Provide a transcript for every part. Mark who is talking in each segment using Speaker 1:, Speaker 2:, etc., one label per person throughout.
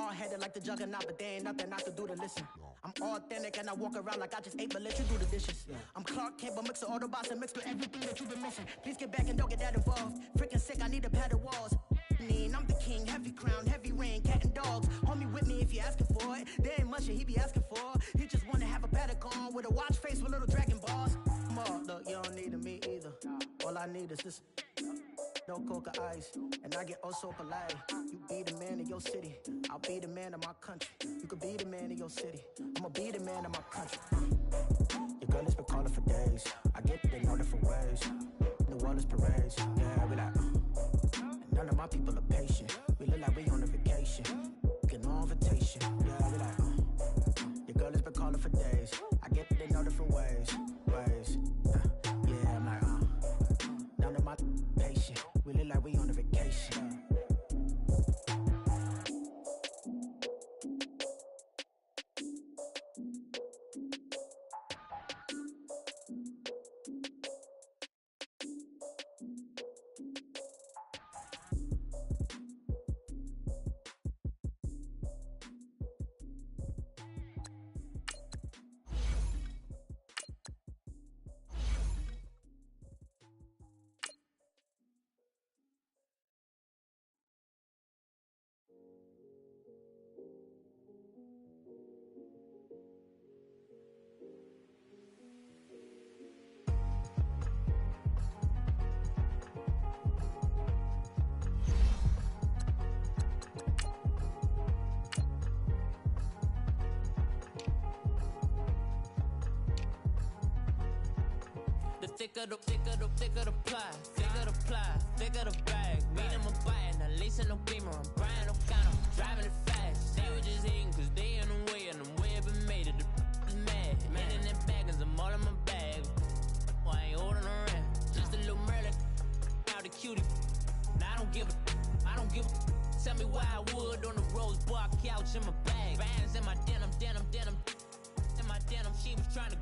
Speaker 1: Hard-headed like the juggernaut, but there ain't nothing I can do to listen. I'm authentic and I walk around like I just ate, but let you do the dishes. I'm Clark Kent, but mix the Autobots and mix with everything that you've been missing. Please get back and don't get that involved. Freaking sick, I need to pad the walls. I'm the king, heavy crown, heavy rain, cat and dogs. Homie with me if you asking for it. There ain't much that he be asking for. He just wanna have a paddock on with a watch face with little dragon balls. Look, you don't need me either. All I need is this. No coca ice, and I get oh so polite. You be the man of your city, I'll be the man of my country. You could be the man of your city, I'ma be the man of my country. Your girl has been calling for days. I get it in all different ways. The world is parades, yeah, we like. And none of my people are patient. We look like we on a vacation, get no invitation, yeah, we like. Your girl has been calling for days. I get it in all different ways. Yeah, I'm like, none of my patient. We look like we on a vacation.
Speaker 2: Thicker the ply, thicker the bag. Meet him a bite, now lacing no beamer. I'm Brian O'Connor, driving it fast. They were just hating cause they in the way, and the way I've been made it, the is mad. Man in that bag, cause I'm all in my bag. Well, I ain't holding around, just a little Merlin, out the cutie. Now I don't give a. Tell me why I would on the rose bar couch in my bag. Bands in my denim. In my denim, she was trying to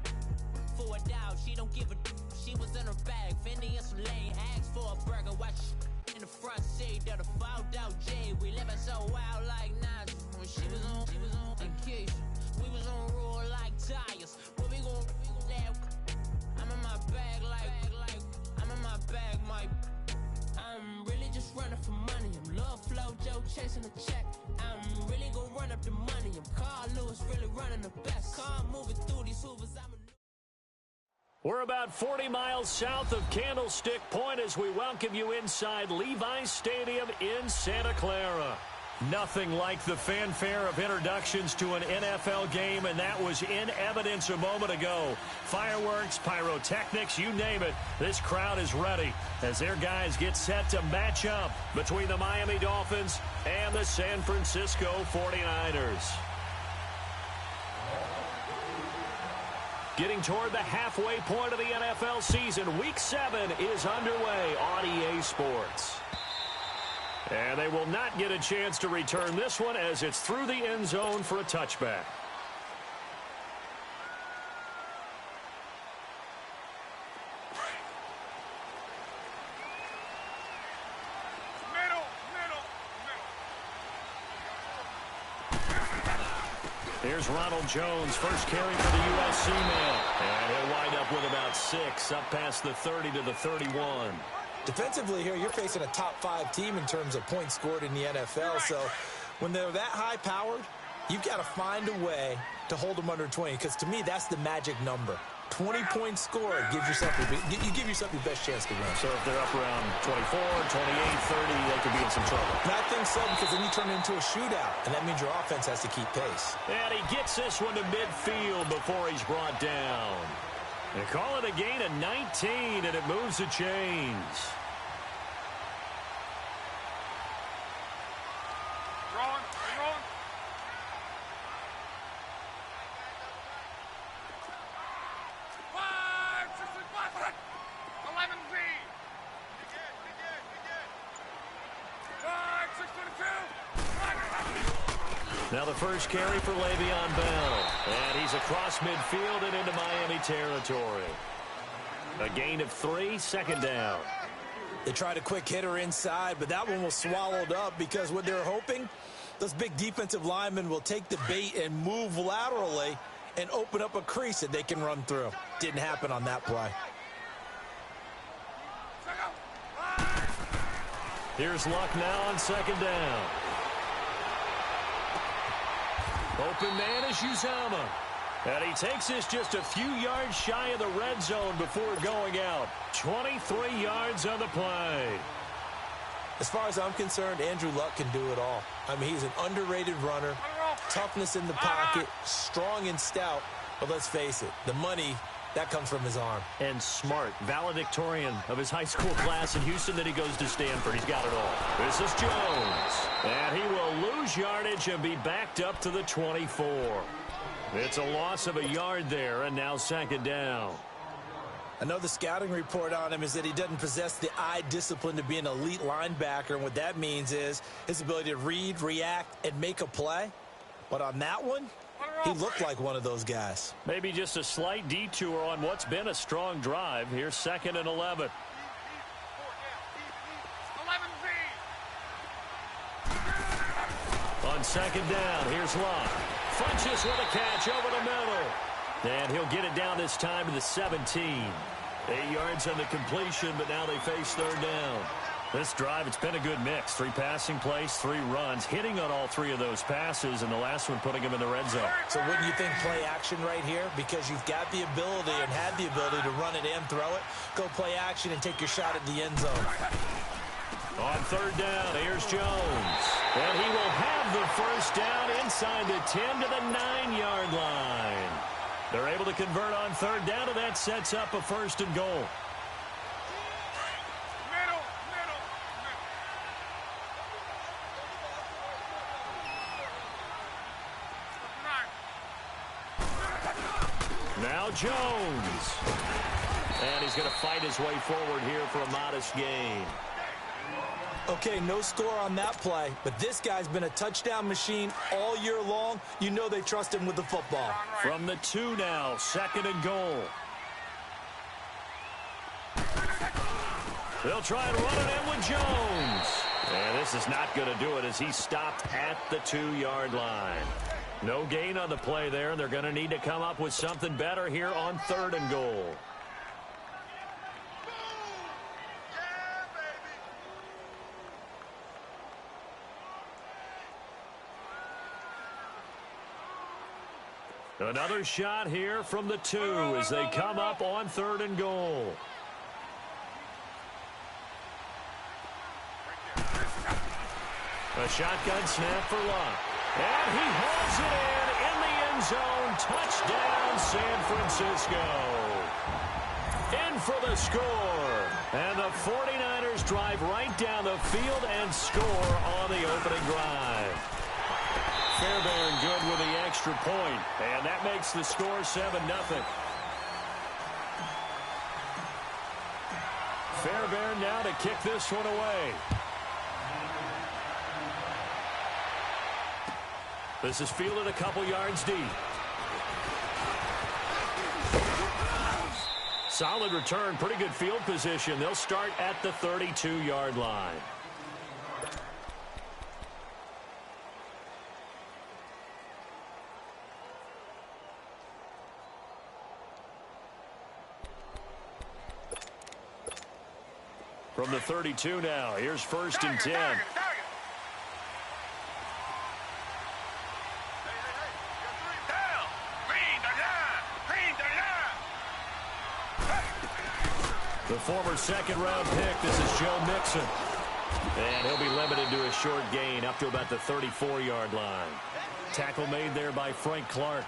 Speaker 2: for it out, she don't give a. She was in her bag, Fendi and some lane, asked for a burger, watch in the front seat of the fouled out J. We living so wild like Nas. When she was on vacation, we was on roll like tires. Where we gon' let? I'm in my bag like I'm in my bag, Mike. I'm really just running for money. I'm Love Flow Joe chasing a check. I'm really gonna run up the money. I'm Carl Lewis, really running the best. Car moving through these hoovers.
Speaker 3: We're about 40 miles south of Candlestick Point as we welcome you inside Levi's Stadium in Santa Clara. Nothing like the fanfare of introductions to an NFL game, and that was in evidence a moment ago. Fireworks, pyrotechnics, you name it. This crowd is ready as their guys get set to match up between the Miami Dolphins and the San Francisco 49ers. Getting toward the halfway point of the NFL season, Week 7 is underway on EA Sports. And they will not get a chance to return this one as it's through the end zone for a touchback. Here's Ronald Jones, first carry for the USC man. And he'll wind up with about 6, up past the 30 to the 31.
Speaker 4: Defensively here, you're facing a top-5 team in terms of points scored in the NFL. So when they're that high-powered, you've got to find a way to hold them under 20. Because to me, that's the magic number. 20-point score gives yourself you give yourself your best chance to win.
Speaker 3: So if they're up around 24, 28, 30, they could be in some trouble.
Speaker 4: And I think so, because then you turn it into a shootout, and that means your offense has to keep pace.
Speaker 3: And he gets this one to midfield before he's brought down. They call it a gain of 19, and it moves the chains. Now the first carry for Le'Veon Bell. And he's across midfield and into Miami territory. A gain of 3, second down.
Speaker 4: They tried a quick hitter inside, but that one was swallowed up because what they were hoping Those big defensive linemen will take the bait and move laterally and open up a crease that they can run through. Didn't happen on that play.
Speaker 3: Here's Luck now on second down. Open man is Uzama. And he takes this just a few yards shy of the red zone before going out. 23 yards on the play.
Speaker 4: As far as I'm concerned, Andrew Luck can do it all. I mean, he's an underrated runner, toughness in the pocket, strong and stout. But let's face it, the money, that comes from his arm.
Speaker 3: And smart, valedictorian of his high school class in Houston. Then he goes to Stanford. He's got it all. This is Jones. And he will lose yardage and be backed up to the 24. It's a loss of a yard there, and now second down.
Speaker 4: I know the scouting report on him is that he doesn't possess the eye discipline to be an elite linebacker, and what that means is his ability to read, react, and make a play. But on that one, he looked like one of those guys.
Speaker 3: Maybe just a slight detour on what's been a strong drive. Here's 2nd and 11. On second down, here's Luck. Funches with a catch over the middle. And he'll get it down this time to the 17. 8 yards on the completion, but now they face third down. This drive, it's been a good mix. 3 passing plays, 3 runs, hitting on all 3 of those passes, and the last one putting him in the red zone.
Speaker 4: So wouldn't you think play action right here? Because you've got the ability and had the ability to run it and throw it. Go play action and take your shot at the end zone.
Speaker 3: On third down, here's Jones. And he will have the first down inside the 10 to the 9-yard line. They're able to convert on third down, and that sets up a 1st and goal. Now Jones. And he's going to fight his way forward here for a modest gain.
Speaker 4: Okay, no score on that play, but this guy's been a touchdown machine all year long. You know they trust him with the football.
Speaker 3: From the 2 now, 2nd and goal. They'll try and run it in with Jones. And this is not going to do it as he stopped at the 2-yard line. No gain on the play there, and they're going to need to come up with something better here on 3rd and goal. Another shot here from the 2 as they come up on 3rd and goal. A shotgun snap for Luck. And he hauls it in the end zone. Touchdown, San Francisco. In for the score. And the 49ers drive right down the field and score on the opening drive. Fairbairn good with the extra point, and that makes the score 7-0. Fairbairn now to kick this one away. This is fielded a couple yards deep. Solid return, pretty good field position. They'll start at the 32-yard line. From the 32 now, here's 1st and 10. The former 2nd-round pick, this is Joe Mixon. And he'll be limited to a short gain up to about the 34-yard line. Tackle made there by Frank Clark.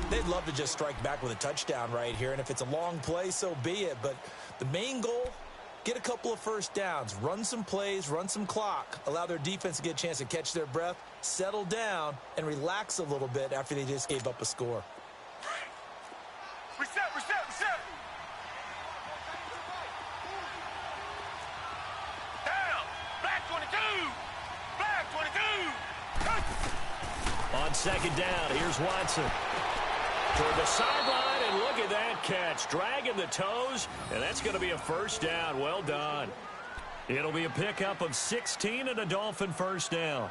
Speaker 4: They'd love to just strike back with a touchdown right here, and if it's a long play, so be it. But the main goal, get a couple of first downs, run some plays, run some clock, allow their defense to get a chance to catch their breath, settle down, and relax a little bit after they just gave up a score.
Speaker 5: Reset. Down. Black 22.
Speaker 3: On second down, here's Watson. Toward the sideline, and look at that catch. Dragging the toes, and that's going to be a first down. Well done. It'll be a pickup of 16 and a Dolphin first down.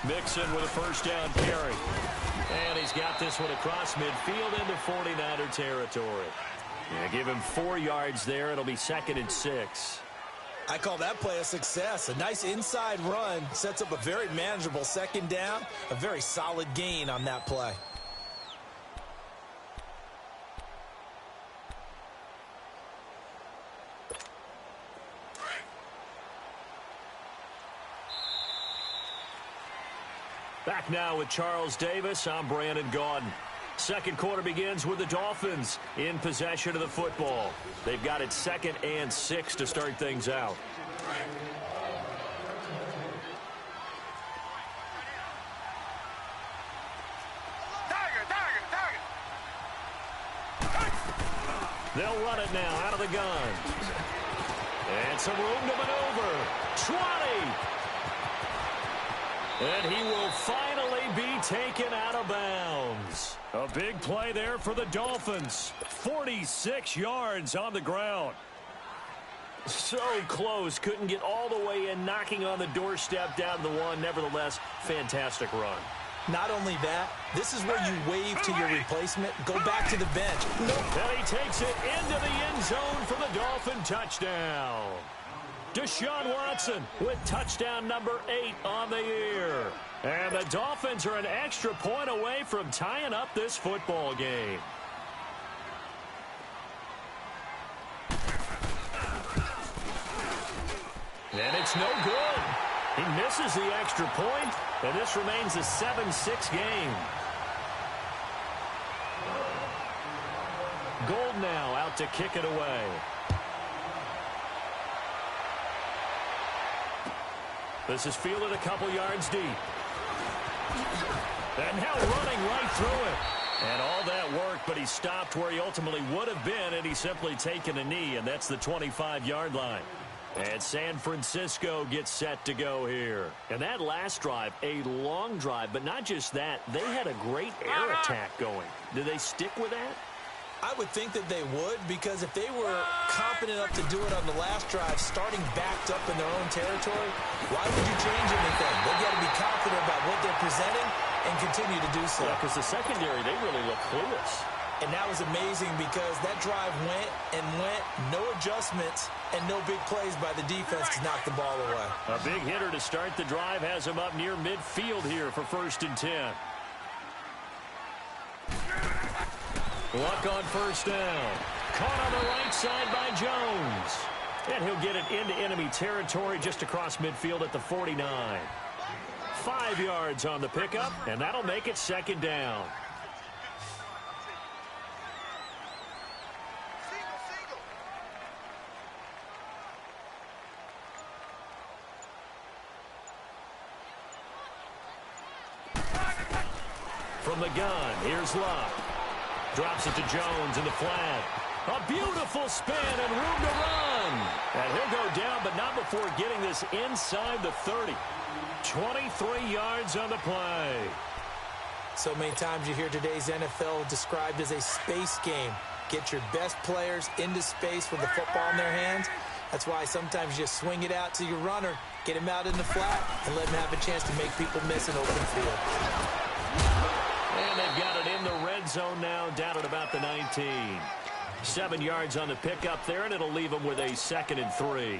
Speaker 3: Mixon with a first down carry. And he's got this one across midfield into 49er territory. Yeah, give him 4 yards there. It'll be 2nd and 6.
Speaker 4: I call that play a success. A nice inside run sets up a very manageable 2nd down. A very solid gain on that play.
Speaker 3: Back now with Charles Davis. I'm Brandon Gaudin. Second quarter begins with the Dolphins in possession of the football. They've got it 2nd and 6 to start things out. They'll run it now out of the gun. And some room to maneuver. 20. And he will finally be taken out of bounds. A big play there for the Dolphins. 46 yards on the ground. So close. Couldn't get all the way in, knocking on the doorstep down to the 1. Nevertheless, fantastic run.
Speaker 4: Not only that, this is where you wave to your replacement. Go back to the bench.
Speaker 3: Nope. And he takes it into the end zone for the Dolphin touchdown. Deshaun Watson with touchdown number 8 on the year. And the Dolphins are an extra point away from tying up this football game. And it's no good. He misses the extra point, and this remains a 7-6 game. Gold now out to kick it away. This is fielded a couple yards deep. And now running right through it. And all that work, but he stopped where he ultimately would have been, and he's simply taken a knee, and that's the 25-yard line. And San Francisco gets set to go here. And that last drive, a long drive, but not just that. They had a great air attack going. Do they stick with that?
Speaker 4: I would think that they would, because if they were confident enough to do it on the last drive, starting backed up in their own territory, why would you change anything? They've got to be confident about what they're presenting and continue to do so.
Speaker 3: Yeah, because the secondary, they really look clueless.
Speaker 4: And that was amazing because that drive went and went, no adjustments, and no big plays by the defense to knock the ball away.
Speaker 3: A big hitter to start the drive has him up near midfield here for 1st and 10. Luck on first down. Caught on the right side by Jones. And he'll get it into enemy territory just across midfield at the 49. 5 yards on the pickup, and that'll make it 2nd down. From the gun, here's Luck. Drops it to Jones in the flat. A beautiful spin and room to run. And he'll go down, but not before getting this inside the 30. 23 yards on the play.
Speaker 4: So many times you hear today's NFL described as a space game. Get your best players into space with the football in their hands. That's why sometimes you swing it out to your runner, get him out in the flat, and let him have a chance to make people miss an open field.
Speaker 3: And they've got it in the red zone now, down at about the 19. 7 yards on the pickup there, and it'll leave them with a 2nd and 3.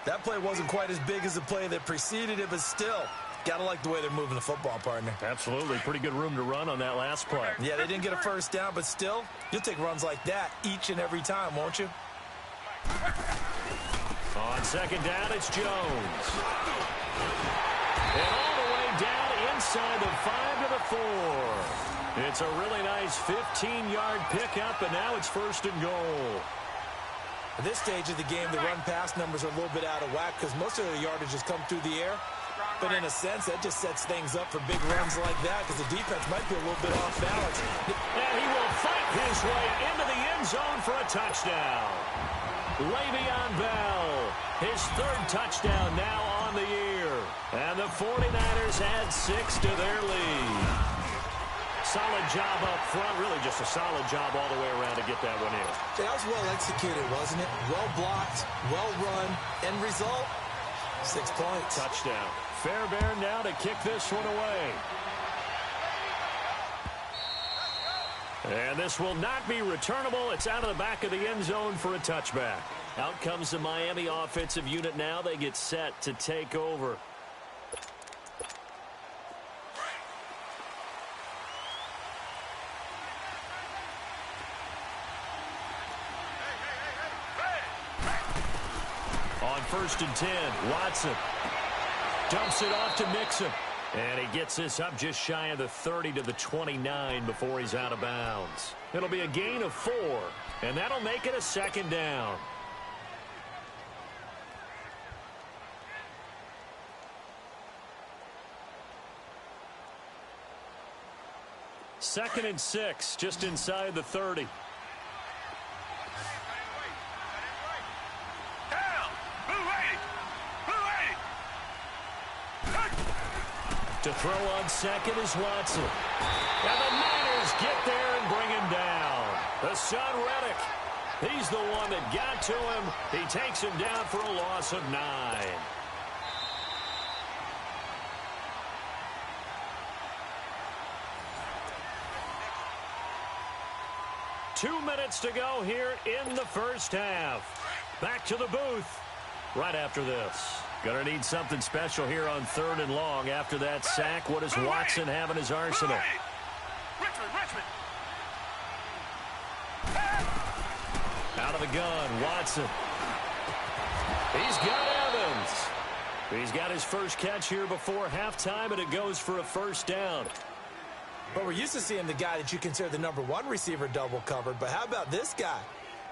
Speaker 4: That play wasn't quite as big as the play that preceded it, but still, got to like the way they're moving the football, partner.
Speaker 3: Absolutely. Pretty good room to run on that last play.
Speaker 4: Yeah, they didn't get a first down, but still, you'll take runs like that each and every time, won't you?
Speaker 3: On 2nd down, it's Jones. And all the way down inside the 5 to the 4. It's a really nice 15-yard pickup, and now it's 1st and goal.
Speaker 4: At this stage of the game, the run-pass numbers are a little bit out of whack because most of the yardage has come through the air. But in a sense, that just sets things up for big runs like that because the defense might be a little bit off balance.
Speaker 3: And he will fight his way into the end zone for a touchdown. Le'Veon Bell, his 3rd touchdown now on the year. And the 49ers add 6 to their lead. Solid job up front, really just a solid job all the way around to get that one in.
Speaker 4: That was well executed, wasn't it? Well blocked, well run, end result, 6 points.
Speaker 3: Touchdown. Fairbairn now to kick this one away. And this will not be returnable. It's out of the back of the end zone for a touchback. Out comes the Miami offensive unit now. They get set to take over. On 1st and 10, Watson dumps it off to Mixon. And he gets this up just shy of the 30 to the 29 before he's out of bounds. It'll be a gain of 4, and that'll make it a 2nd down. Second and 6, just inside the 30. To throw on second is Watson. And the Niners get there and bring him down. The son, Reddick. He's the one that got to him. He takes him down for a loss of 9. Two minutes to go here in the first half. Back to the booth right after this. Gonna need something special here on 3rd and long. After that sack, what does Watson have in his arsenal?
Speaker 5: Richmond.
Speaker 3: Out of the gun, Watson. He's got Evans. He's got his first catch here before halftime, and it goes for a 1st down.
Speaker 4: But we're used to seeing the guy that you consider the #1 receiver double covered. But how about this guy?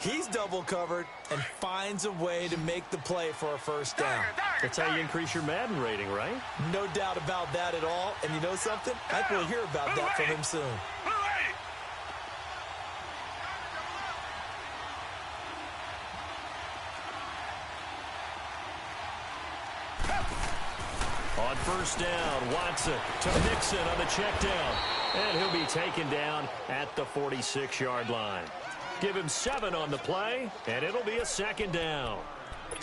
Speaker 4: He's double covered and finds a way to make the play for a 1st down.
Speaker 3: That's how you increase your Madden rating, right?
Speaker 4: No doubt about that at all. And you know something? I think we'll hear about that from him soon.
Speaker 3: On 1st down, Watson to Mixon on the check down. And he'll be taken down at the 46-yard line. Give him 7 on the play, and it'll be a 2nd down.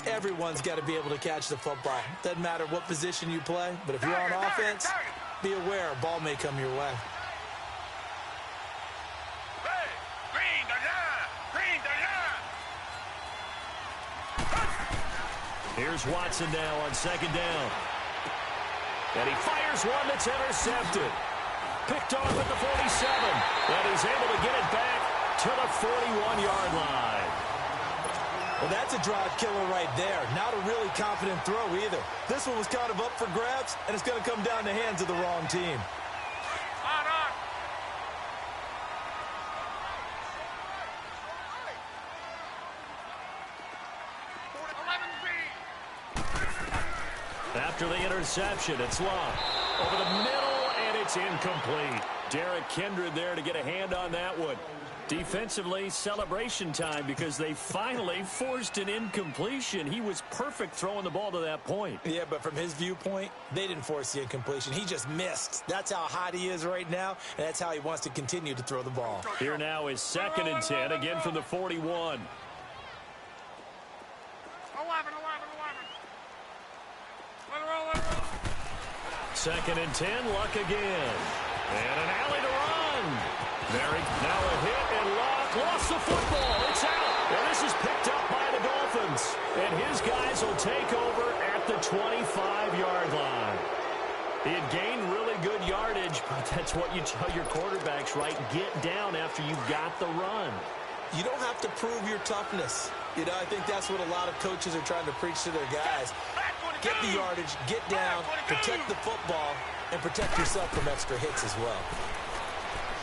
Speaker 4: Everyone's got to be able to catch the football. Doesn't matter what position you play, but if you're on offense, be aware a ball may come your way.
Speaker 3: Here's Watson now on 2nd down. And he fires one that's intercepted. Picked off at the 47. And he's able to get it back to the 41-yard line.
Speaker 4: Well, that's a drive killer right there. Not a really confident throw either. This one was kind of up for grabs, and it's going to come down the hands of the wrong team.
Speaker 3: After the interception, it's long. Over the middle, and it's incomplete. Derek Kindred there to get a hand on that one. Defensively, celebration time because they finally forced an incompletion. He was perfect throwing the ball to that point.
Speaker 4: Yeah, but from his viewpoint, they didn't force the incompletion. He just missed. That's how hot he is right now, and that's how he wants to continue to throw the ball.
Speaker 3: Here now is 2nd and 10, again from the 41. 2nd and 10, Luck again. And an alley to run. Merrick now a hit, and Luck lost the football. It's out. And this is picked up by the Dolphins. And his guys will take over at the 25-yard line. He had gained really good yardage, but that's what you tell your quarterbacks, right? Get down after you got the run.
Speaker 4: You don't have to prove your toughness. You know, I think that's what a lot of coaches are trying to preach to their guys. Get the yardage, get down, protect the football, and protect yourself from extra hits as well.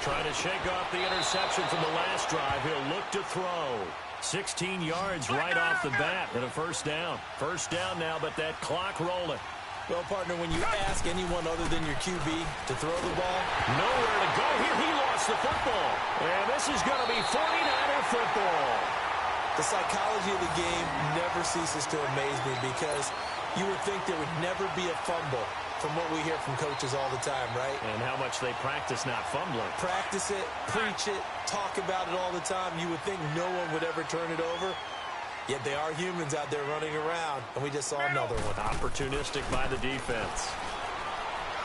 Speaker 3: Trying to shake off the interception from the last drive. He'll look to throw. 16 yards right off the bat and a 1st down. 1st down now, but that clock rolling.
Speaker 4: Well, partner, when you ask anyone other than your QB to throw the ball,
Speaker 3: nowhere to go here. He lost the football. And this is going to be 49er football.
Speaker 4: The psychology of the game never ceases to amaze me because you would think there would never be a fumble from what we hear from coaches all the time, right?
Speaker 3: And how much they practice not fumbling.
Speaker 4: Practice it, preach it, talk about it all the time. You would think no one would ever turn it over. Yet they are humans out there running around, and we just saw another one.
Speaker 3: Opportunistic by the defense.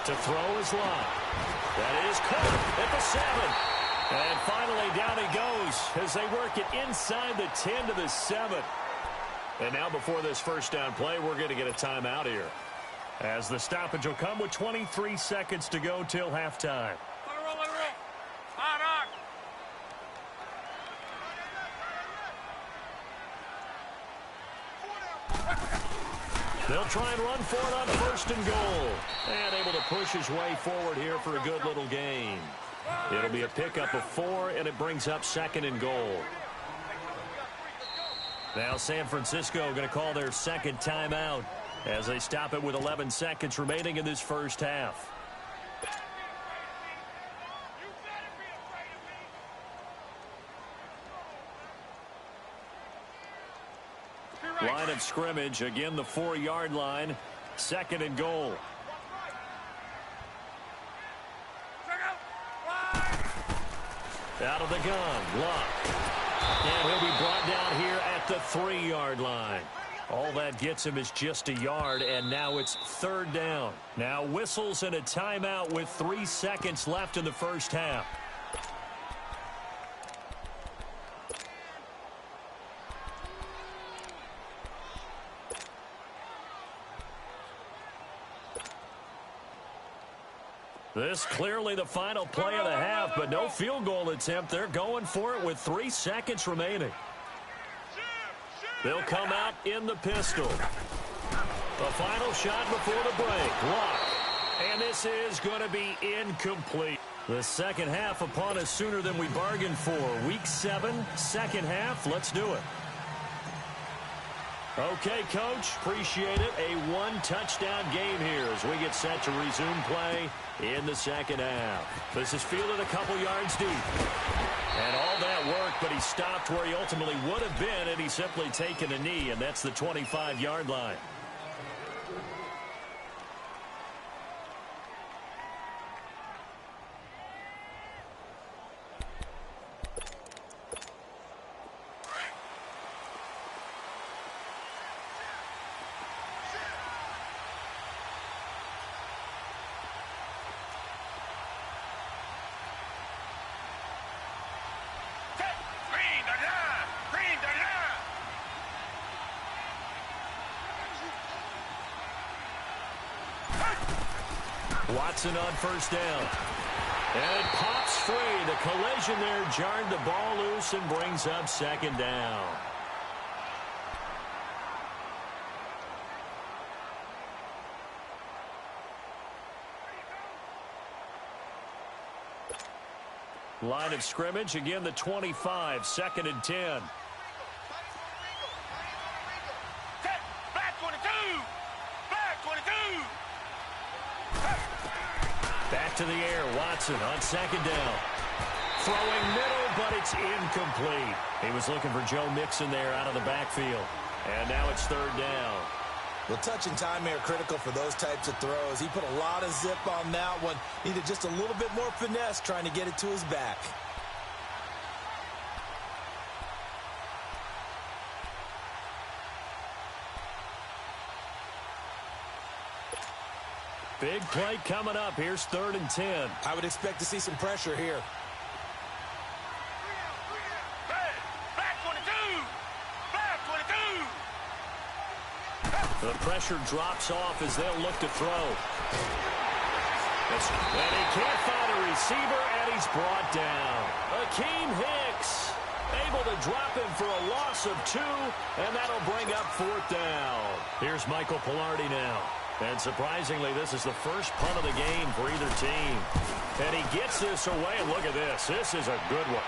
Speaker 3: To throw his line. That is caught at the 7. And finally down he goes as they work it inside the 10 to the 7. And now before this first down play, we're going to get a timeout here, as the stoppage will come with 23 seconds to go till halftime. They'll try and run for it on first and goal. And able to push his way forward here for a good little gain. It'll be a pickup of 4, and it brings up second and goal. Now San Francisco going to call their second timeout as they stop it with 11 seconds remaining in this first half. Line of scrimmage, again the 4-yard line, second and goal. Out of the gun, Luck. And he'll be brought down here at the 3-yard line. All that gets him is just a yard, and now it's third down. Now whistles and a timeout with 3 seconds left in the first half. This clearly the final play of the half, but no field goal attempt. They're going for it with 3 seconds remaining. They'll come out in the pistol. The final shot before the break. Luck. And this is going to be incomplete. The second half upon us sooner than we bargained for. Week 7, second half. Let's do it. Okay, Coach, appreciate it. A 1-touchdown game here as we get set to resume play in the second half. This is fielded a couple yards deep. And all that work, but he stopped where he ultimately would have been had he simply taken a knee, and that's the 25-yard line. Watson on first down. And it pops free. The collision there jarred the ball loose and brings up second down. Line of scrimmage, again the 25, second and 10. Back to the air, Watson on second down. Throwing middle, but it's incomplete. He was looking for Joe Mixon there out of the backfield. And now it's third down.
Speaker 4: Well, touch and time are critical for those types of throws. He put a lot of zip on that one. Needed just a little bit more finesse trying to get it to his back.
Speaker 3: Big play coming up. Here's third and 10.
Speaker 4: I would expect to see some pressure here.
Speaker 3: The pressure drops off as they'll look to throw. And he can't find a receiver, and he's brought down. Akeem Hicks able to drop him for a loss of 2, and that'll bring up fourth down. Here's Michael Pilardi now. And surprisingly, this is the first punt of the game for either team. And he gets this away. Look at this. This is a good one.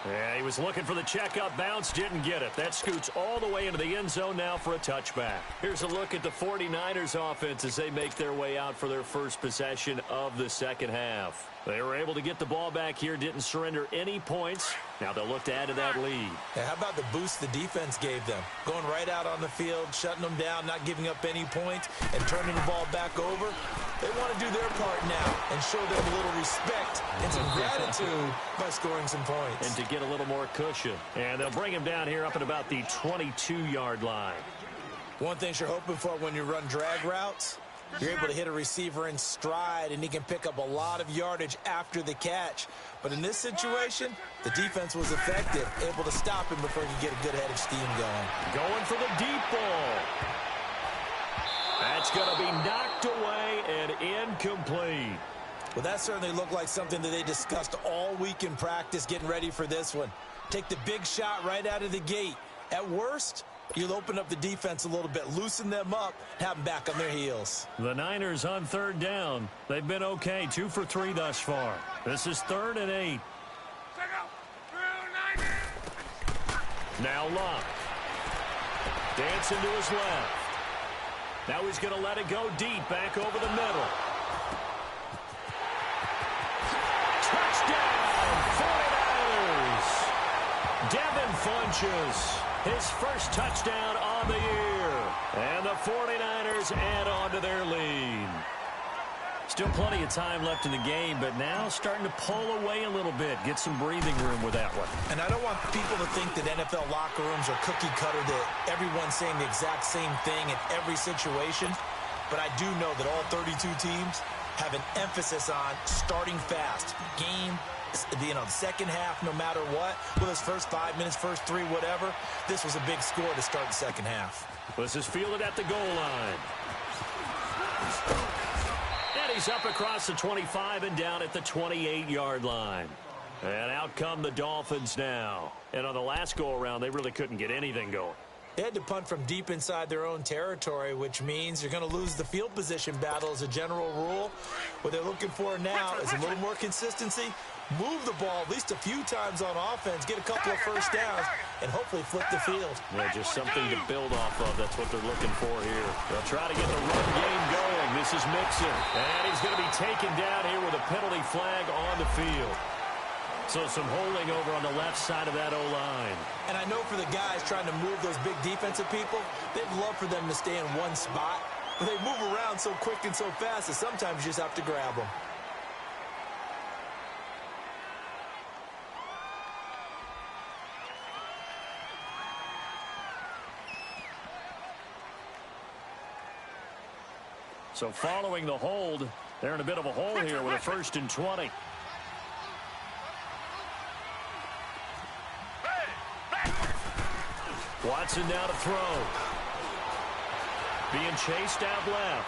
Speaker 3: Yeah, he was looking for the checkup bounce, didn't get it. That scoots all the way into the end zone now for a touchback. Here's a look at the 49ers offense as they make their way out for their first possession of the second half. They were able to get the ball back here, didn't surrender any points. Now they'll look to add to that lead.
Speaker 4: How about the boost the defense gave them? Going right out on the field, shutting them down, not giving up any points, and turning the ball back over. They want to do their part now and show them a little respect and some gratitude by scoring some points.
Speaker 3: And to get a little more cushion. And they'll bring him down here up at about the 22-yard line.
Speaker 4: One thing you're hoping for when you run drag routes, you're able to hit a receiver in stride, and he can pick up a lot of yardage after the catch. But in this situation, the defense was effective, able to stop him before he could get a good head of steam going.
Speaker 3: Going for the deep ball. That's going to be knocked away and incomplete.
Speaker 4: Well, that certainly looked like something that they discussed all week in practice getting ready for this one. Take the big shot right out of the gate. At worst, you'll open up the defense a little bit, loosen them up, have them back on their heels.
Speaker 3: The Niners on third down. They've been okay, 2 for 3 thus far. This is 3rd and 8. Now Locke. Dancing to his left. Now he's going to let it go deep, back over the middle. Touchdown, 49ers. Devin Funchess. His first touchdown on the year. And the 49ers add on to their lead. Still plenty of time left in the game, but now starting to pull away a little bit. Get some breathing room with that one.
Speaker 4: And I don't want people to think that NFL locker rooms are cookie cutter, that everyone's saying the exact same thing in every situation. But I do know that all 32 teams have an emphasis on starting fast. Game, the second half, no matter what, with his first 5 minutes, first 3, whatever, this was a big score to start the second half.
Speaker 3: This is fielded at the goal line. And he's up across the 25 and down at the 28-yard line. And out come the Dolphins now. And on the last go-around, they really couldn't get anything going.
Speaker 4: They had to punt from deep inside their own territory, which means you're going to lose the field position battle as a general rule. What they're looking for now is a little more consistency, move the ball at least a few times on offense, get a couple of first downs, and hopefully flip the field.
Speaker 3: Yeah, just something to build off of. That's what they're looking for here. They'll try to get the run game going. This is Mixon. And he's going to be taken down here with a penalty flag on the field. So some holding over on the left side of that O-line.
Speaker 4: And I know for the guys trying to move those big defensive people, they'd love for them to stay in one spot. But they move around so quick and so fast that sometimes you just have to grab them.
Speaker 3: So following the hold, they're in a bit of a hole here with a 1st and 20. Watson now to throw. Being chased out left.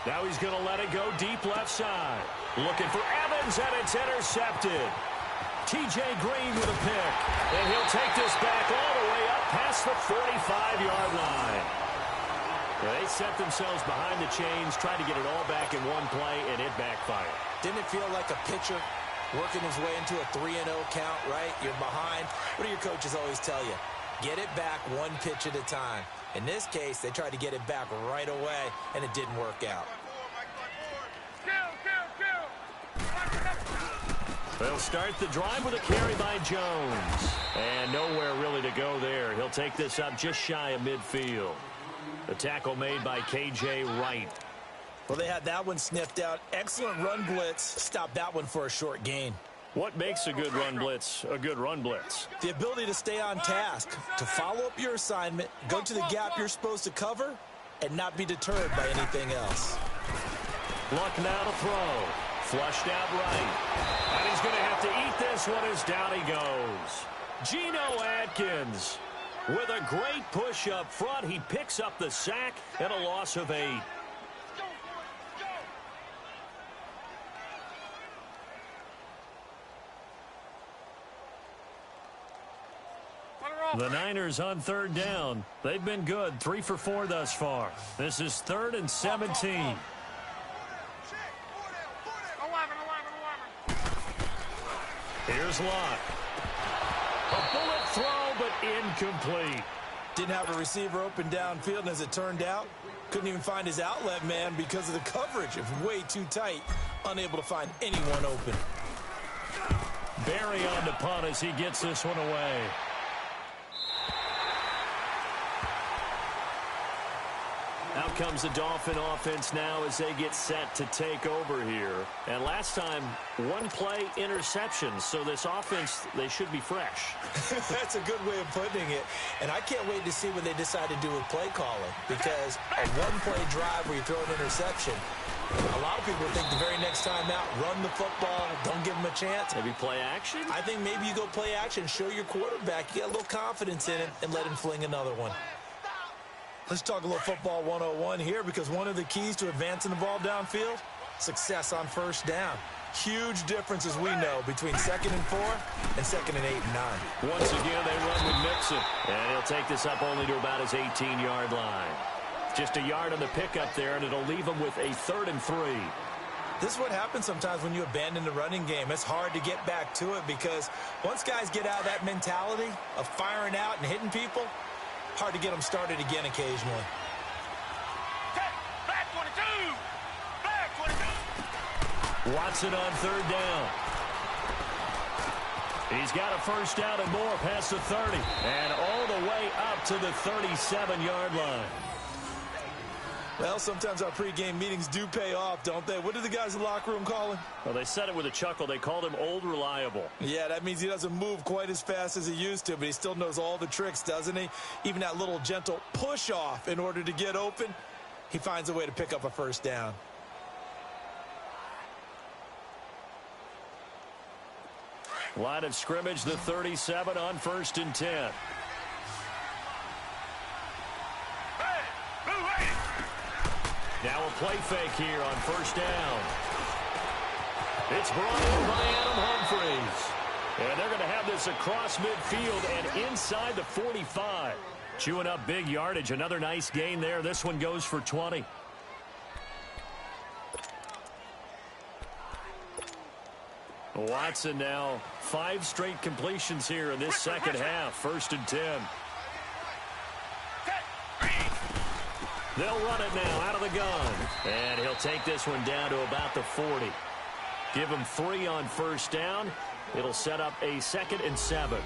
Speaker 3: Now he's going to let it go deep left side. Looking for Evans, and it's intercepted. T.J. Green with a pick. And he'll take this back all the way up past the 45-yard line. They set themselves behind the chains, tried to get it all back in one play, and it backfired.
Speaker 4: Didn't it feel like a pitcher working his way into a 3-0 count, right? You're behind. What do your coaches always tell you? Get it back one pitch at a time. In this case, they tried to get it back right away, and it didn't work out.
Speaker 3: They'll start the drive with a carry by Jones. And nowhere really to go there. He'll take this up just shy of midfield. The tackle made by K.J. Wright.
Speaker 4: Well, they had that one sniffed out. Excellent run blitz. Stopped that one for a short gain.
Speaker 3: What makes a good run blitz a good run blitz?
Speaker 4: The ability to stay on task, to follow up your assignment, go to the gap you're supposed to cover, and not be deterred by anything else.
Speaker 3: Luck now to throw. Flushed out right. And he's going to have to eat this one as down he goes. Geno Atkins with a great push up front. He picks up the sack and a loss of 8. The Niners on third down. They've been good, 3 for 4 thus far. This is 3rd and 17. Here's Locke. A bullet throw, but incomplete.
Speaker 4: Didn't have a receiver open downfield, and as it turned out, couldn't even find his outlet man because of the coverage. It was way too tight, unable to find anyone open.
Speaker 3: Barry on the punt as he gets this one away. Out comes the Dolphin offense now as they get set to take over here. And last time, one play interception. So this offense, they should be fresh.
Speaker 4: That's a good way of putting it. And I can't wait to see what they decide to do with play calling. Because a one-play drive where you throw an interception, a lot of people think the very next time out, run the football, don't give them a chance.
Speaker 3: Maybe play action?
Speaker 4: I think maybe you go play action, show your quarterback, you get a little confidence in it, and let him fling another one. Let's talk a little football 101 here, because one of the keys to advancing the ball downfield, success on first down. Huge difference, as we know, between 2nd and 4 and 2nd and 8 and 9.
Speaker 3: Once again, they run with Mixon. And he'll take this up only to about his 18-yard line. Just a yard on the pickup there, and it'll leave him with a 3rd and 3.
Speaker 4: This is what happens sometimes when you abandon the running game. It's hard to get back to it, because once guys get out of that mentality of firing out and hitting people, hard to get them started again occasionally.
Speaker 5: Back 22! Back 22!
Speaker 3: Watson on 3rd down. He's got a first down and more past the 30. And all the way up to the 37-yard line.
Speaker 4: Well, sometimes our pregame meetings do pay off, don't they? What do the guys in the locker room call him?
Speaker 3: Well, they said it with a chuckle. They called him Old Reliable.
Speaker 4: Yeah, that means he doesn't move quite as fast as he used to, but he still knows all the tricks, doesn't he? Even that little gentle push-off in order to get open, he finds a way to pick up a first down.
Speaker 3: Line of scrimmage, the 37 on 1st and 10. Now a play fake here on 1st down. It's brought in by Adam Humphries. And they're going to have this across midfield and inside the 45. Chewing up big yardage. Another nice gain there. This one goes for 20. Watson now 5 straight completions here in this second half. 1st and 10. They'll run it now out of the gun. And he'll take this one down to about the 40. Give him 3 on 1st down. It'll set up a 2nd and 7.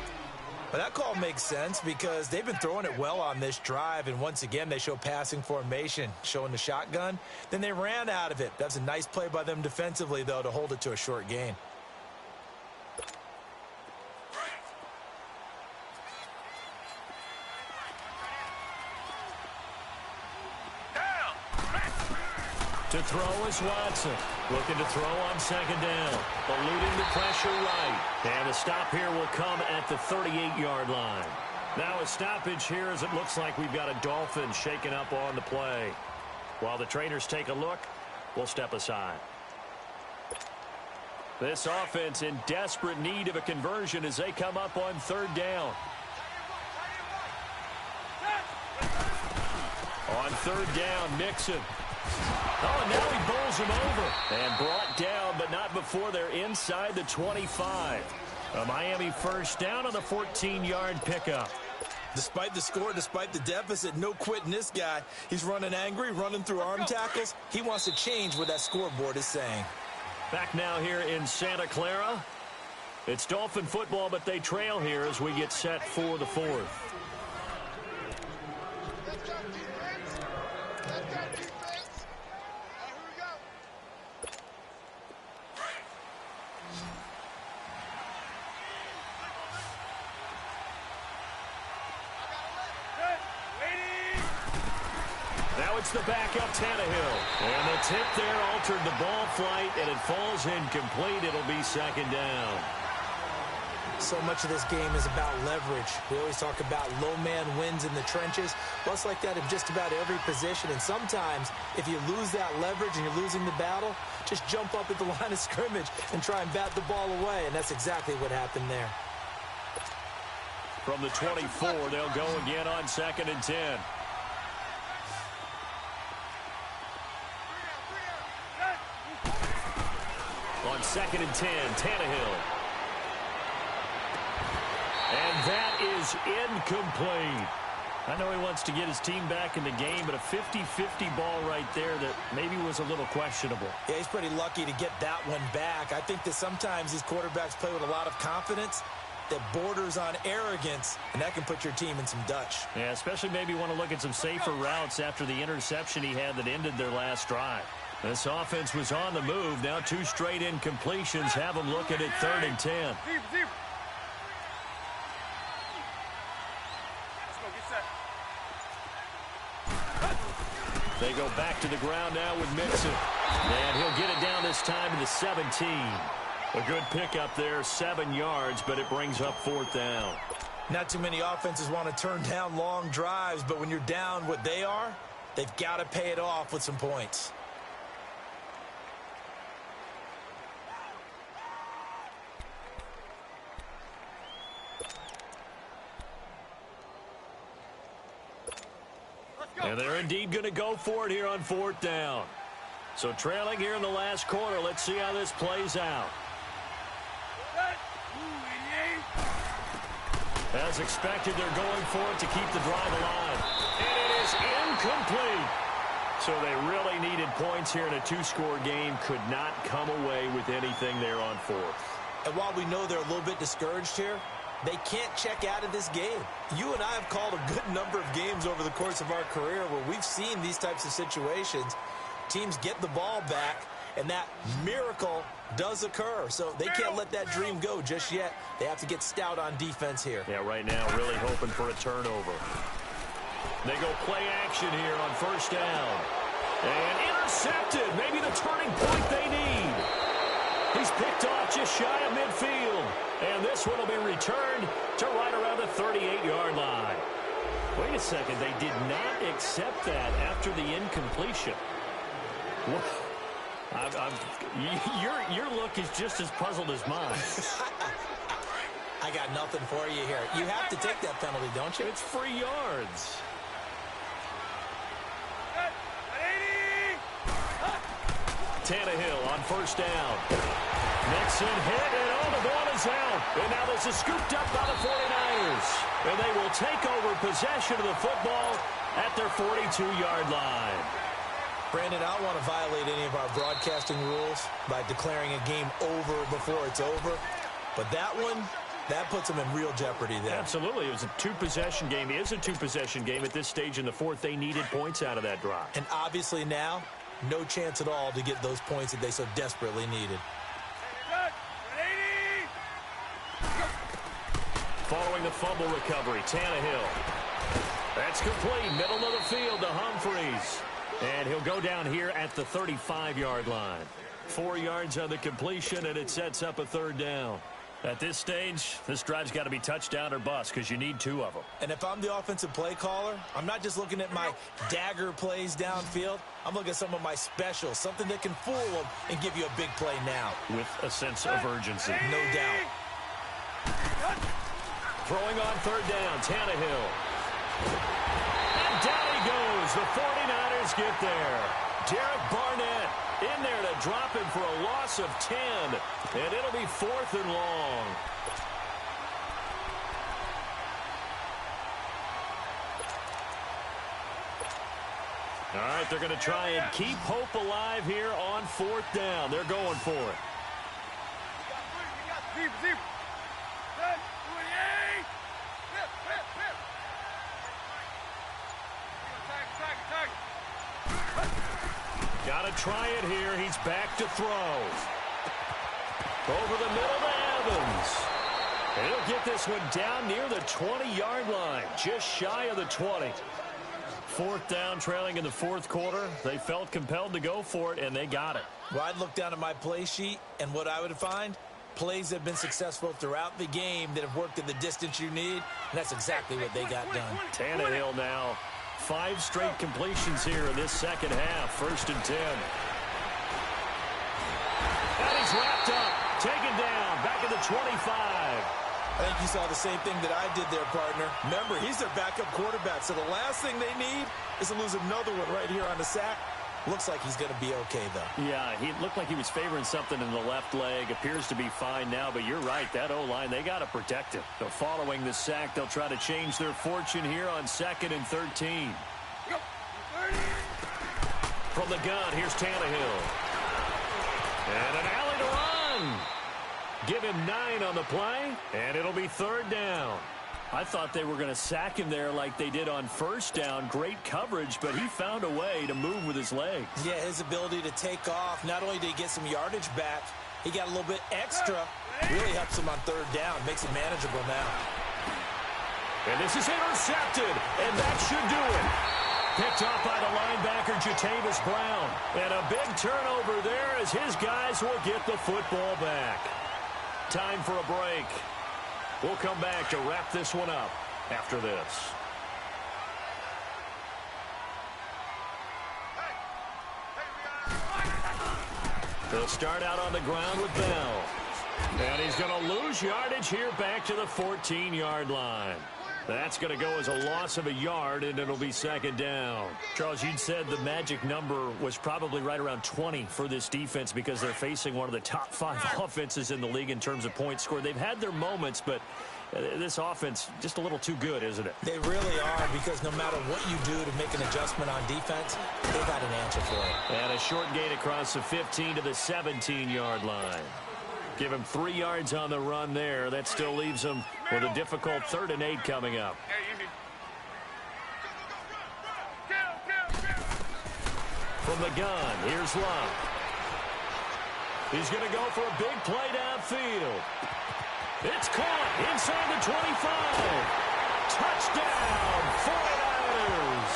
Speaker 4: But that call makes sense, because they've been throwing it well on this drive. And once again, they show passing formation, showing the shotgun. Then they ran out of it. That's a nice play by them defensively, though, to hold it to a short gain.
Speaker 3: To throw is Watson. Looking to throw on 2nd down. Eluding the pressure right. And the stop here will come at the 38-yard line. Now a stoppage here, as it looks like we've got a Dolphin shaking up on the play. While the trainers take a look, we'll step aside. This offense in desperate need of a conversion as they come up on 3rd down. On 3rd down, Mixon. Oh, and now he bowls him over. And brought down, but not before they're inside the 25. A Miami first down on the 14-yard pickup.
Speaker 4: Despite the score, despite the deficit, no quitting this guy. He's running angry, running through arm tackles. He wants to change what that scoreboard is saying.
Speaker 3: Back now here in Santa Clara. It's Dolphin football, but they trail here as we get set for the 4th. It's the backup Tannehill. And the tip there altered the ball flight, and it falls incomplete. It'll be 2nd down.
Speaker 4: So much of this game is about leverage. We always talk about low man wins in the trenches. Well, it's like that in just about every position. And sometimes, if you lose that leverage and you're losing the battle, just jump up at the line of scrimmage and try and bat the ball away. And that's exactly what happened there.
Speaker 3: From the 24, they'll go again on 2nd and 10. On 2nd and 10, Tannehill. And that is incomplete. I know he wants to get his team back in the game, but a 50-50 ball right there that maybe was a little questionable.
Speaker 4: Yeah, he's pretty lucky to get that one back. I think that sometimes these quarterbacks play with a lot of confidence that borders on arrogance, and that can put your team in some Dutch.
Speaker 3: Yeah, especially maybe want to look at some safer routes after the interception he had that ended their last drive. This offense was on the move. Now 2 straight incompletions have them looking at 3rd and 10. They go back to the ground now with Mixon. And he'll get it down this time to the 17. A good pickup there, 7 yards, but it brings up 4th down.
Speaker 4: Not too many offenses want to turn down long drives, but when you're down what they are, they've got to pay it off with some points.
Speaker 3: And they're indeed going to go for it here on 4th down. So trailing here in the last quarter. Let's see how this plays out. As expected, they're going for it to keep the drive alive. And it is incomplete. So they really needed points here in a 2-score game. Could not come away with anything there on 4th.
Speaker 4: And while we know they're a little bit discouraged here, they can't check out of this game. You and I have called a good number of games over the course of our career where we've seen these types of situations. Teams get the ball back, and that miracle does occur. So they can't let that dream go just yet. They have to get stout on defense here.
Speaker 3: Yeah, right now really hoping for a turnover. They go play action here on 1st down. And intercepted. Maybe the turning point they need. He's picked off just shy of midfield. And this one will be returned to right around the 38-yard line. Wait a second. They did not accept that after the incompletion. Your look is just as puzzled as mine.
Speaker 4: I got nothing for you here. You have to take that penalty, don't you?
Speaker 3: It's free yards. Tannehill on 1st down. Mixon hit, and the ball is out. And now this is scooped up by the 49ers. And they will take over possession of the football at their 42-yard line.
Speaker 4: Brandon, I don't want to violate any of our broadcasting rules by declaring a game over before it's over. But that one, that puts them in real jeopardy there.
Speaker 3: Absolutely. It was a 2-possession game. It is a 2-possession game at this stage in the 4th. They needed points out of that drive.
Speaker 4: And obviously now, no chance at all to get those points that they so desperately needed.
Speaker 3: Following the fumble recovery, Tannehill. That's complete. Middle of the field to Humphreys. And he'll go down here at the 35-yard line. 4 yards on the completion, and it sets up a 3rd down. At this stage, this drive's got to be touchdown or bust because you need 2 of them.
Speaker 4: And if I'm the offensive play caller, I'm not just looking at my dagger plays downfield. I'm looking at some of my specials, something that can fool them and give you a big play now.
Speaker 3: With a sense of urgency.
Speaker 4: No doubt.
Speaker 3: Throwing on 3rd down, Tannehill. And down he goes. The 49ers get there. Derek Barnett in there to drop him for a loss of 10. And it'll be 4th and long. All right, they're going to try and keep hope alive here on 4th down. They're going for it. Got to try it here. He's back to throw. Over the middle to Evans. And he'll get this one down near the 20-yard line, just shy of the 20. 4th down, trailing in the 4th quarter. They felt compelled to go for it, and they got it.
Speaker 4: Well, I'd look down at my play sheet, and what I would find, plays that have been successful throughout the game that have worked at the distance you need, and that's exactly what they got done.
Speaker 3: Tannehill now. 5 straight completions here in this second half. 1st and 10. And he's wrapped up. Taken down. Back at the 25.
Speaker 4: I think you saw the same thing that I did there, partner. Remember, he's their backup quarterback, so the last thing they need is to lose another one right here on the sack. Looks like he's going to be okay, though.
Speaker 3: Yeah, he looked like he was favoring something in the left leg. Appears to be fine now, but you're right. That O-line, they got to protect him. So following the sack, they'll try to change their fortune here on 2nd and 13. From the gun, here's Tannehill. And an alley to run. Give him 9 on the play, and it'll be 3rd down. I thought they were going to sack him there like they did on 1st down. Great coverage, but he found a way to move with his legs.
Speaker 4: Yeah, his ability to take off. Not only did he get some yardage back, he got a little bit extra. Really helps him on 3rd down. Makes it manageable now.
Speaker 3: And this is intercepted, and that should do it. Picked off by the linebacker, Jatavis Brown. And a big turnover there as his guys will get the football back. Time for a break. We'll come back to wrap this one up after this. They'll start out on the ground with Bell. And he's going to lose yardage here back to the 14-yard line. That's going to go as a loss of a yard, and it'll be 2nd down. Charles, you'd said the magic number was probably right around 20 for this defense because they're facing one of the top 5 offenses in the league in terms of points scored. They've had their moments, but this offense just a little too good, isn't it?
Speaker 4: They really are, because no matter what you do to make an adjustment on defense, they've got an answer for it.
Speaker 3: And a short gain across the 15 to the 17-yard line. Give him 3 yards on the run there. That still leaves him with a difficult 3rd and 8 coming up. From the gun, here's Love. He's going to go for a big play downfield. It's caught inside the 25. Touchdown, 49ers.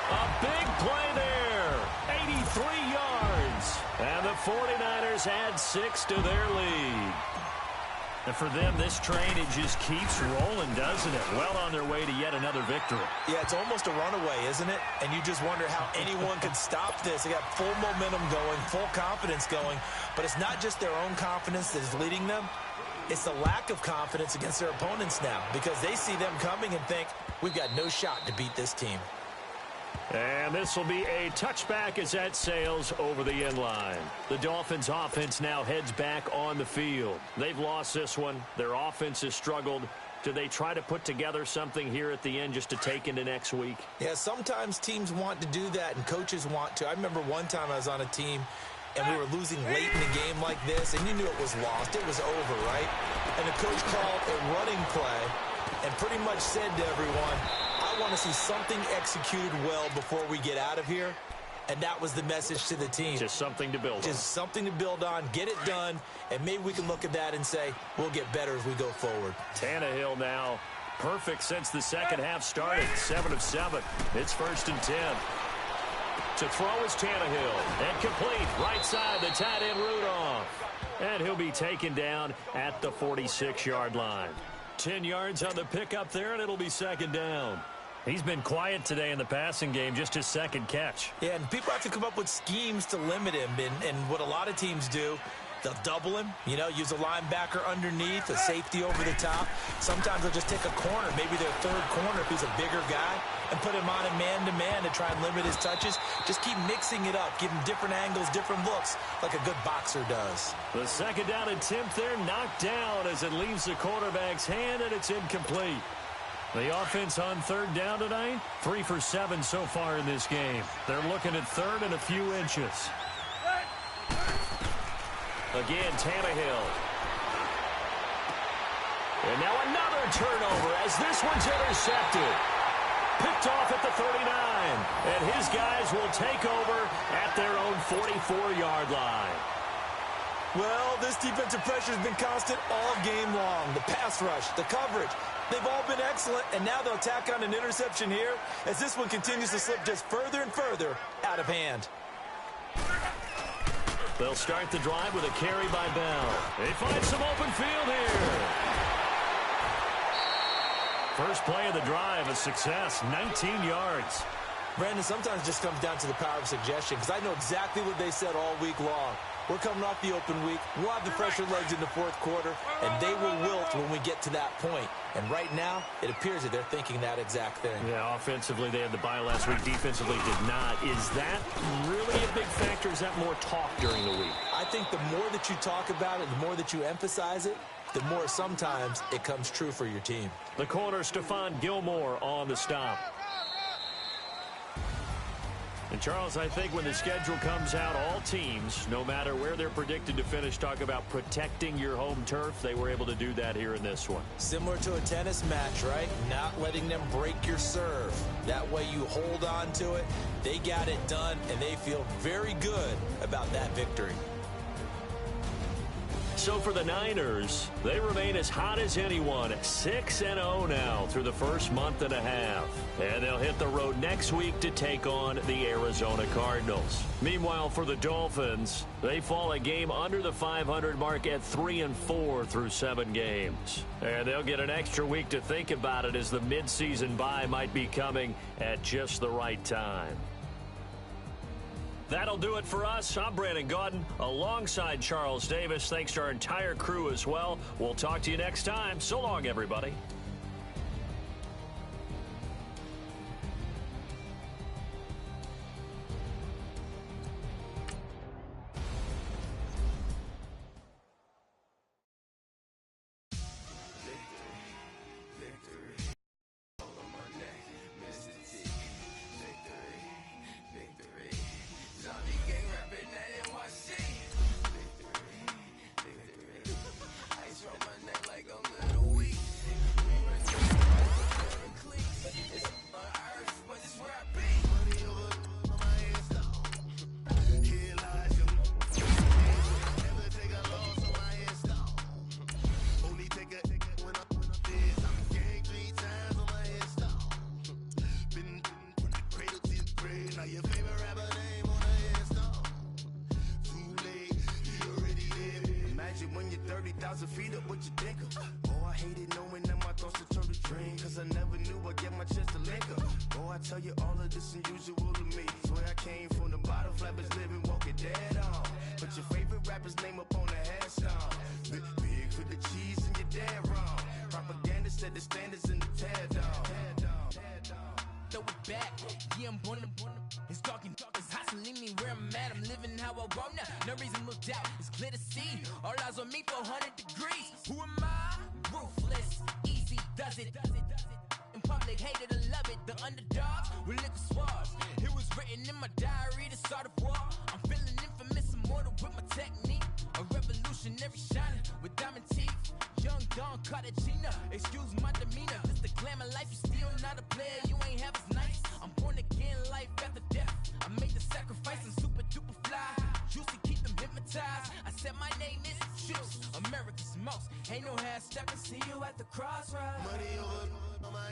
Speaker 3: A big play there, 83 yards. And the 49ers add 6 to their lead. And for them, this train, it just keeps rolling, doesn't it? Well on their way to yet another victory.
Speaker 4: Yeah, it's almost a runaway, isn't it? And you just wonder how anyone could stop this. They got full momentum going, full confidence going. But it's not just their own confidence that is leading them. It's the lack of confidence against their opponents now, because they see them coming and think, we've got no shot to beat this team.
Speaker 3: And this will be a touchback as that sails over the end line. The Dolphins' offense now heads back on the field. They've lost this one. Their offense has struggled. Do they try to put together something here at the end just to take into next week?
Speaker 4: Yeah, sometimes teams want to do that and coaches want to. I remember one time I was on a team and we were losing late in the game like this, and you knew it was lost. It was over, right? And the coach called a running play and pretty much said to everyone, I want to see something executed well before we get out of here. And that was the message to the team.
Speaker 3: Just something to build on.
Speaker 4: Just something to build on, get it done, and maybe we can look at that and say, we'll get better as we go forward.
Speaker 3: Tannehill now perfect since the second half started. 7 of 7. It's 1st and 10. To throw is Tannehill. And complete. Right side, the tight end Rudolph. And he'll be taken down at the 46-yard line. 10 yards on the pickup there, and it'll be 2nd down. He's been quiet today in the passing game, just his 2nd catch.
Speaker 4: Yeah, and people have to come up with schemes to limit him. And what a lot of teams do, they'll double him, you know, use a linebacker underneath, a safety over the top. Sometimes they'll just take a corner, maybe their 3rd corner if he's a bigger guy, and put him on a man-to-man to try and limit his touches. Just keep mixing it up, give him different angles, different looks, like a good boxer does.
Speaker 3: The 2nd down attempt there knocked down as it leaves the quarterback's hand, and it's incomplete. The offense on 3rd down tonight, 3 for 7 so far in this game. They're looking at 3rd and a few inches. Again, Tannehill. And now another turnover as this one's intercepted. Picked off at the 39. And his guys will take over at their own 44-yard line.
Speaker 4: Well, this defensive pressure has been constant all game long. The pass rush, the coverage, they've all been excellent, and now they'll tack on an interception here as this one continues to slip just further and further out of hand.
Speaker 3: They'll start the drive with a carry by Bell. They find some open field here. First play of the drive, a success, 19 yards.
Speaker 4: Brandon, sometimes it just comes down to the power of suggestion, because I know exactly what they said all week long. We're coming off the open week. We'll have the fresher legs in the fourth quarter, and they will wilt when we get to that point. And right now, it appears that they're thinking that exact thing.
Speaker 3: Yeah, offensively, they had the bye last week. Defensively, did not. Is that really a big factor? Is that more talk during the week?
Speaker 4: I think the more that you talk about it, the more that you emphasize it, the more sometimes it comes true for your team.
Speaker 3: The corner, Stephon Gilmore on the stop. And, Charles, I think when the schedule comes out, all teams, no matter where they're predicted to finish, talk about protecting your home turf. They were able to do that here in this one.
Speaker 4: Similar to a tennis match, right? Not letting them break your serve. That way you hold on to it. They got it done, and they feel very good about that victory.
Speaker 3: So for the Niners, they remain as hot as anyone, 6-0 now through the first month and a half. And they'll hit the road next week to take on the Arizona Cardinals. Meanwhile, for the Dolphins, they fall a game under the 500 mark at 3-4 through 7 games. And they'll get an extra week to think about it, as the midseason bye might be coming at just the right time. That'll do it for us. I'm Brandon Gaudin alongside Charles Davis. Thanks to our entire crew as well. We'll talk to you next time. So long, everybody.
Speaker 1: Feet up, what you think of? Oh, I hated knowing that my thoughts would turn to dream, cause I never knew I'd get my chance to link up. Oh, I tell you all of this unusual to me. Swear I came from the bottom, flappers living, walking dead on. Put your favorite rapper's name up on the headstone. Big for the cheese and you're dead wrong. Propaganda set the standards in the tear down. Throw it back, yeah, I'm born to it's talking, it's hot, so leave me where I'm at. I'm living how I want now, no reason to look out, it's clear to see. All eyes on me for 100 degrees. Who am I? Ruthless, easy does it. In public, hated or love it. The underdogs with liquor swabs. It was written in my diary to start a war. I'm feeling infamous, immortal with my technique. A revolutionary shining with diamond teeth. Young Don Cartagena, excuse my demeanor. This the glamour life, you still not a player. You ain't half as nice. I'm born again, life after death. I made the sacrifice, I'm super duper fly. Juicy, keep them hypnotized. I said my name is Juice, America's most. Ain't no half stepping, see you at the crossroads. Money over my